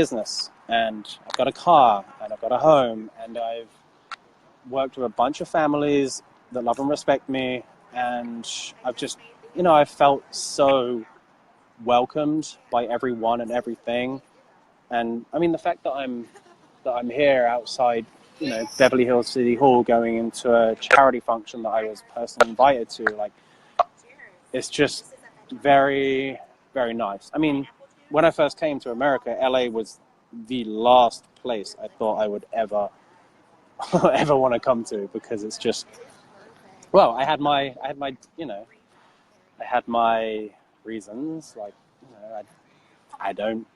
business, and I've got a car, and I've got a home, and I've worked with a bunch of families that love and respect me, and I've just, I felt so welcomed by everyone and everything. And I mean, the fact that I'm here outside, Beverly Hills City Hall, going into a charity function that I was personally invited to, like, it's just very, very nice. I mean, when I first came to America, LA was the last place I thought I would ever ever want to come to, because it's just, well, I had my reasons. Like, I don't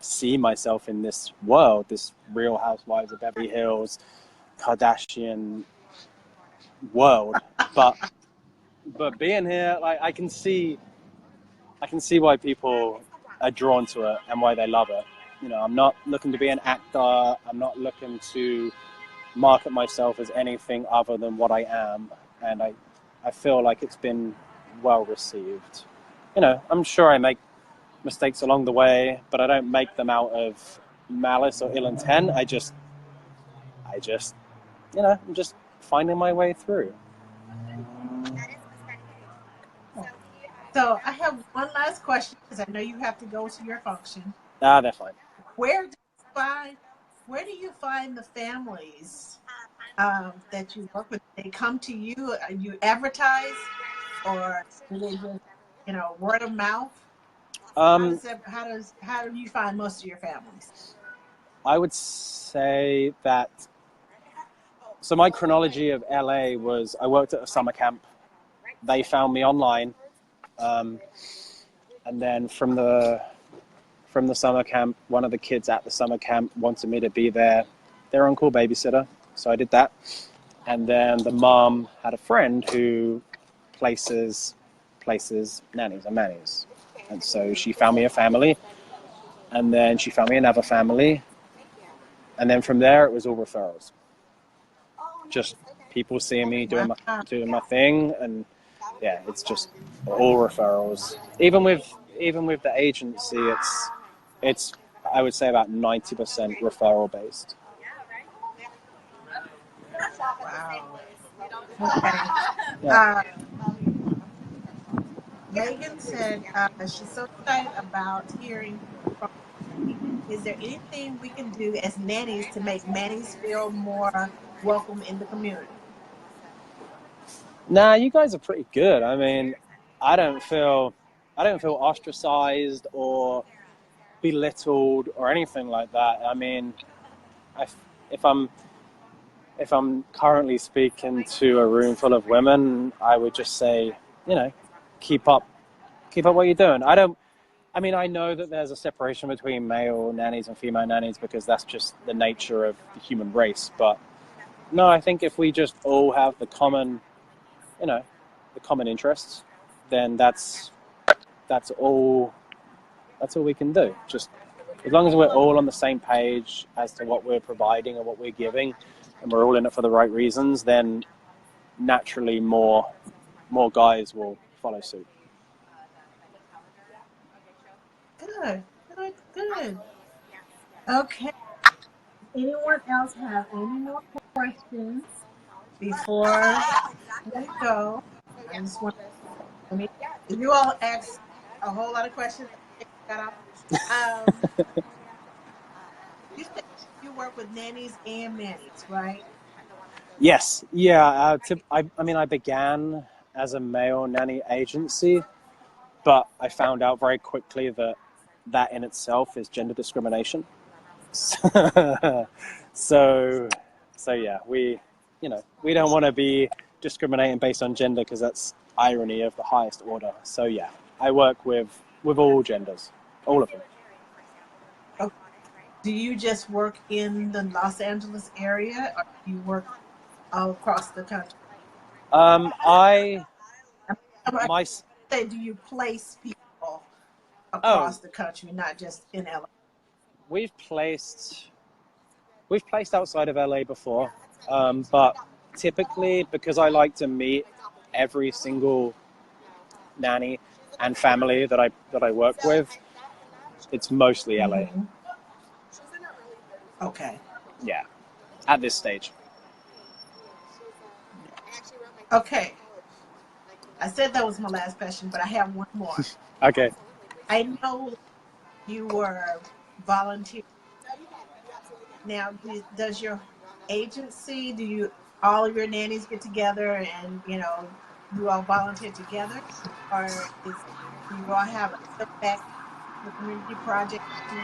see myself in this world, this Real Housewives of Beverly Hills, Kardashian world. But being here, like, I can see why people are drawn to it and why they love it. I'm not looking to be an actor. I'm not looking to market myself as anything other than what I am. And I feel like it's been well received. I'm sure I make mistakes along the way, but I don't make them out of malice or ill intent. I'm just finding my way through. So I have one last question, because I know you have to go to your function. They're fine. Where do you find the families that you work with? They come to you, you advertise, or do they just, word of mouth? How do you find most of your families? I would say that, so my chronology of LA was, I worked at a summer camp. They found me online. And then from the summer camp, one of the kids at the summer camp wanted me to be their on-call babysitter. So I did that. And then the mom had a friend who places nannies and mannies. And so she found me a family, and then she found me another family. And then from there, it was all referrals. Just people seeing me doing my thing, and yeah, it's just all referrals. Even with the agency, it's I would say about 90% referral based. Wow. Okay. Yeah. Megan said she's so excited about hearing from me. Is there anything we can do as nannies to make nannies feel more welcome in the community? Nah, you guys are pretty good. I mean, I don't feel ostracized or belittled or anything like that. I mean, if I'm currently speaking to a room full of women, I would just say, keep up what you're doing. I know that there's a separation between male nannies and female nannies, because that's just the nature of the human race. But no, I think if we just all have the common interests, then that's all we can do. Just as long as we're all on the same page as to what we're providing and what we're giving, and we're all in it for the right reasons, then naturally more guys will follow suit. Good. Okay. Anyone else have any more questions before we go? I just want you all asked a whole lot of questions. You said you work with nannies and mannies, right? Yes. Yeah. I began as a male nanny agency, but I found out very quickly that in itself is gender discrimination. So yeah, we don't want to be discriminating based on gender, because that's irony of the highest order. So yeah, I work with all genders, all of them. Okay. Do you just work in the Los Angeles area, or do you work all across the country? Do you place people across the country, not just in LA? We've placed outside of LA before, but typically, because I like to meet every single nanny and family that I work with, it's mostly LA. Okay. Yeah, at this stage. Okay. I said that was my last question, but I have one more. Okay. I know you were volunteering. Now, does your agency, do you, all of your nannies get together and, you all volunteer together? Or do you all have a step back the community project you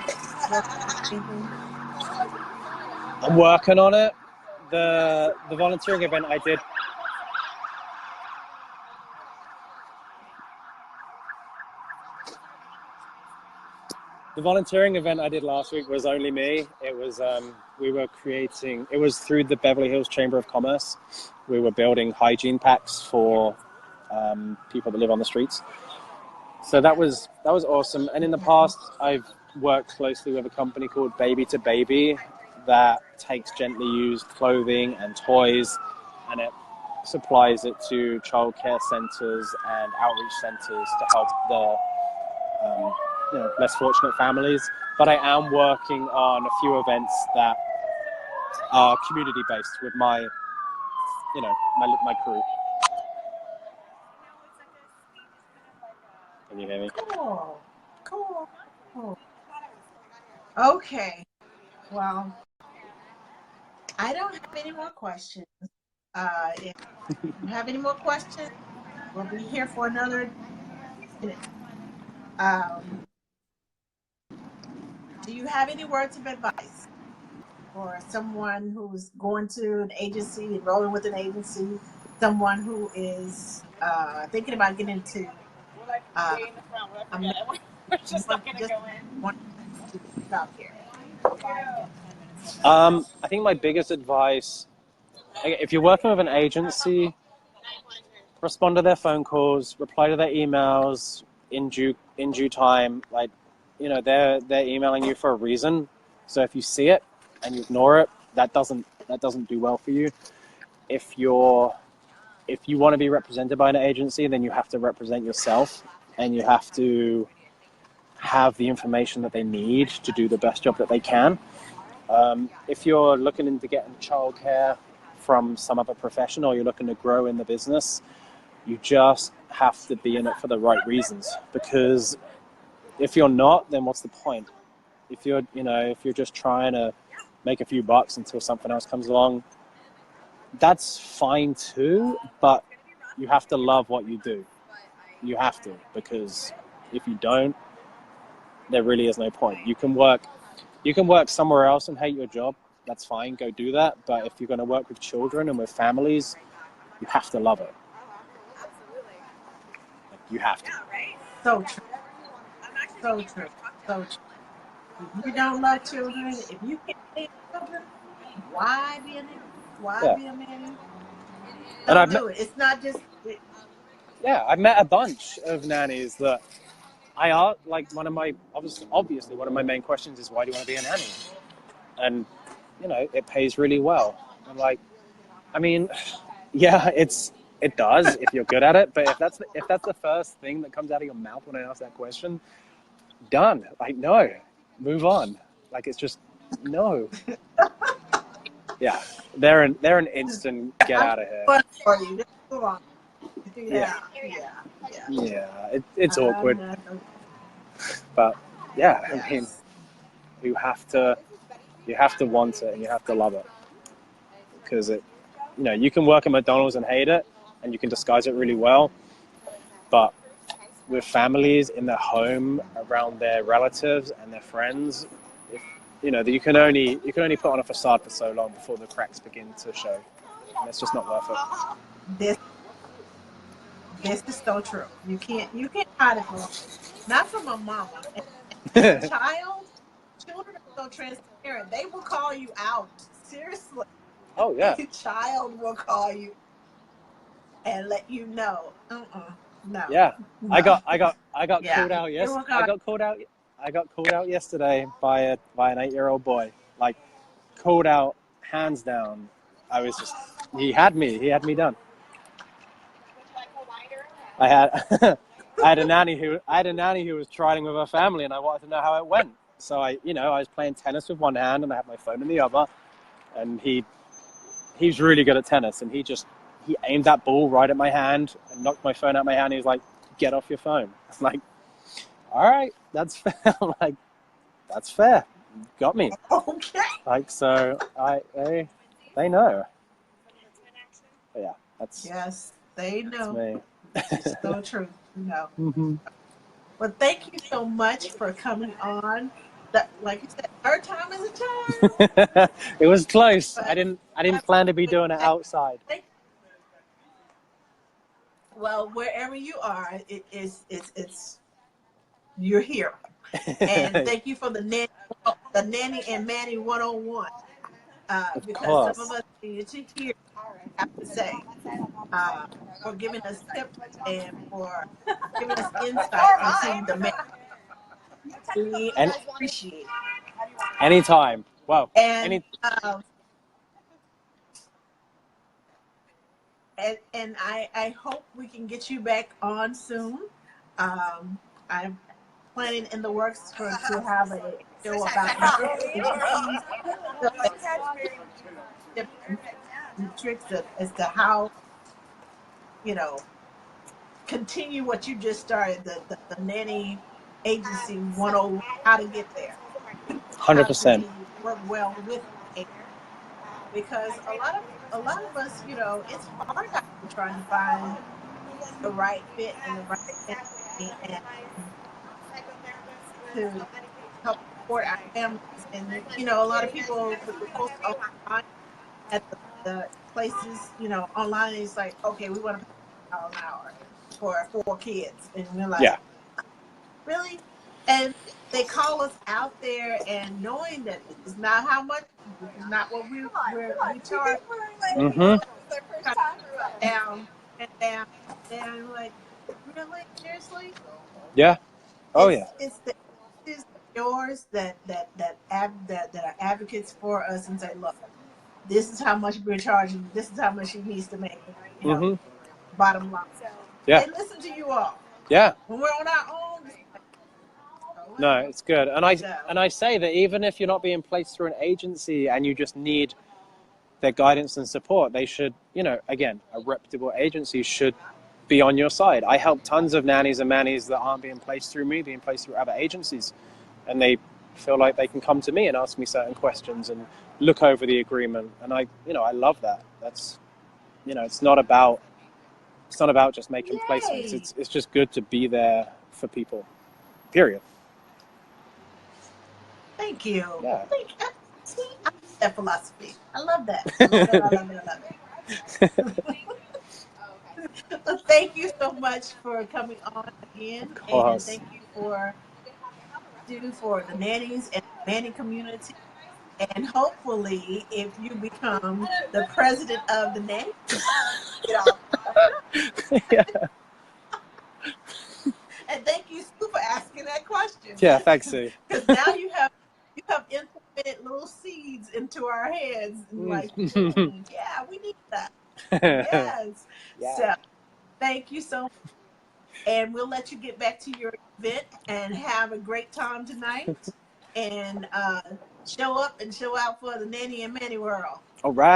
work on anything? I'm working on it. The volunteering event I did. The volunteering event I did last week was only me. It was we were creating. It was through the Beverly Hills Chamber of Commerce. We were building hygiene packs for people that live on the streets. So that was awesome. And in the past, I've worked closely with a company called Baby to Baby that takes gently used clothing and toys, and it supplies it to childcare centres and outreach centres to help the less fortunate families. But I am working on a few events that are community based with my crew. Can you hear me? Cool. Cool. Cool. Okay. Well, I don't have any more questions. If you have any more questions, we'll be here for another minute. Um, do you have any words of advice for someone who's going to an agency, enrolling with an agency, someone who is thinking about getting into uh, just want to childcare? I think my biggest advice, if you're working with an agency, respond to their phone calls, reply to their emails in due time. Like, they're emailing you for a reason. So if you see it and you ignore it, that doesn't do well for you. If you want to be represented by an agency, then you have to represent yourself, and you have to have the information that they need to do the best job that they can. If you're looking into getting childcare from some other profession, or you're looking to grow in the business, you just have to be in it for the right reasons. Because if you're not, then what's the point? If you're just trying to make a few bucks until something else comes along, that's fine too, but you have to love what you do. You have to, because if you don't, there really is no point. You can work somewhere else and hate your job. That's fine, go do that. But if you're going to work with children and with families, you have to love it. Like, you have to. So true. So true. So true. If you don't love children, if you can't stand children, why be a nanny? Why Yeah. be a nanny? And Don't do it. It's not just. I've met a bunch of nannies that I are like obviously one of my main questions is, why do you want to be a nanny? And it pays really well. I'm like, I mean, yeah, it does if you're good at it, but if that's the first thing that comes out of your mouth when I ask that question, done. Like, no, move on. Like, it's just no. Yeah, they're an instant get out of here. Fun for you. Just move on. Yeah. Yeah. It's awkward, but yeah, I mean, you have to want it and you have to love it, because you can work at McDonald's and hate it, and you can disguise it really well, but with families in their home, around their relatives and their friends, you can only put on a facade for so long before the cracks begin to show, and it's just not worth it. This is so true. You can't hide it from not from a mama. And children are so transparent. They will call you out. Seriously. Oh yeah. A child will call you and let you know. No. Yeah. No. I got called out. Yes. I got called out yesterday by an 8-year-old boy. Like, called out hands down. He had me done. I had a nanny who was trying with her family, and I wanted to know how it went. So I was playing tennis with one hand and I had my phone in the other, and he's really good at tennis, and he aimed that ball right at my hand and knocked my phone out of my hand. He was like, "Get off your phone." I'm like, "All right, that's fair." I'm like, "That's fair. Got me." Okay. Like, so they know. But yeah, Yes, they that's know. me. It's so true. No. Mm-hmm. Well, thank you so much for coming on. That, like you said, third time is a charm. It was close. I But didn't plan to be doing it outside. well, wherever you are, it's you're here. And thank you for the nanny and Manny 101. Of Because some of course. us need to hear what you have to say. Uh, for giving us tips and for giving us insight into the man. We And appreciate it. anytime. Well, And any. I hope we can get you back on soon. I'm planning in the works to have a show about marriage agencies, so that tips and tricks as to how you know continue what you just started the nanny agency 101, how to get there, how 100%. to work well with a because a lot of us, it's hard out here trying to find the right fit and the right family and to help support our families. And a lot of people when we post online at the places, online it's like, okay, we want to pay $1 an hour for 4 kids, and we're like, Yeah. really? And they call us out there, and knowing that this is not how much, this is not what we charge. Mm-hmm. Down and down and down. Like, really? Seriously? Yeah. Oh yeah. It's the issues of yours that are advocates for us and say, look, this is how much we're charging. This is how much she needs to make. Mm-hmm. Bottom line. Yeah. They listen to you all. Yeah. When we're on our own, it's like, oh No, well. it's good. So, And I say that even if you're not being placed through an agency and you just need their guidance and support, they should, again, a reputable agency should be on your side. I help tons of nannies and mannies that aren't being placed through me, being placed through other agencies, and they feel like they can come to me and ask me certain questions and look over the agreement. And I love that. That's, it's not about just making placements. yay. It's just good to be there for people. Period. Thank you. Yeah. See, I love that philosophy. I love that. I love it. I love it. I love it. Well, thank you so much for coming on again, Of and course. thank you for the nannies and the nanny community. And hopefully, if you become the president of the nanny community, Yeah. and thank you, Sue, for asking that question. Yeah. Thanks, Sue. Because now you have implemented little seeds into our heads, and like, yeah, we need that. Yes. Yeah. So thank you so much. And we'll let you get back to your event and have a great time tonight. And show up and show out for the Nanny and Manny world. All right.